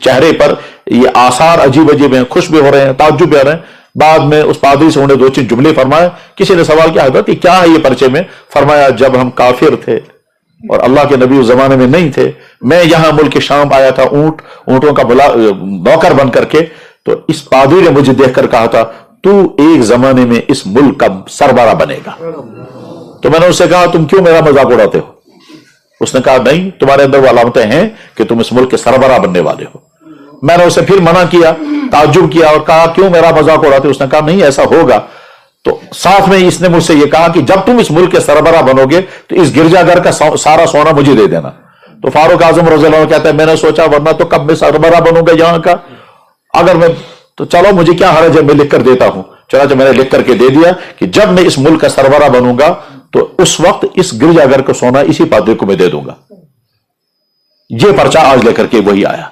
चेहरे पर ये आसार अजीब अजीब हैं, खुश भी हो रहे हैं, ताज्जुब भी हो रहे हैं। बाद में उस पादरी से उन्होंने 2-3 जुमले फरमाए। किसी ने सवाल किया हजरत क्या है ये पर्चे में? फरमाया जब हम काफिर थे और अल्लाह के नबी उस जमाने में नहीं थे, मैं यहां मुल्क शाम आया था ऊंटों का नौकर बन करके, तो इस पादरी ने मुझे देखकर कहा था तू एक जमाने में इस मुल्क का सरबरा बनेगा। तो मैंने उससे कहा तुम क्यों मेरा मजाक उड़ाते हो? उसने कहा नहीं, तुम्हारे अंदर वो अलामतें हैं कि तुम इस मुल्क के सरबरा बनने वाले हो। मैंने उसे फिर मना किया, ताज्जुब किया और कहा क्यों मेरा मजाक उड़ाते? उसने कहा नहीं ऐसा होगा। तो साथ में इसने मुझसे यह कहा कि जब तुम इस मुल्क के सरबरा बनोगे तो इस गिरजाघर का सारा सोना मुझे दे देना। तो फारूक आजम रज़ियल्लाहु अन्हु कहता है मैंने सोचा वरना तो कब मैं सरबरा बनूंगा यहां का, अगर मैं तो चलो मुझे क्या हर्ज है, मैं लिख कर देता हूं। चला मैंने लिख करके दे दिया कि जब मैं इस मुल्क का सरबरा बनूंगा तो उस वक्त इस गिरजाघर का सोना इसी पादरी को मैं दे दूंगा। ये पर्चा आज लेकर के वही आया।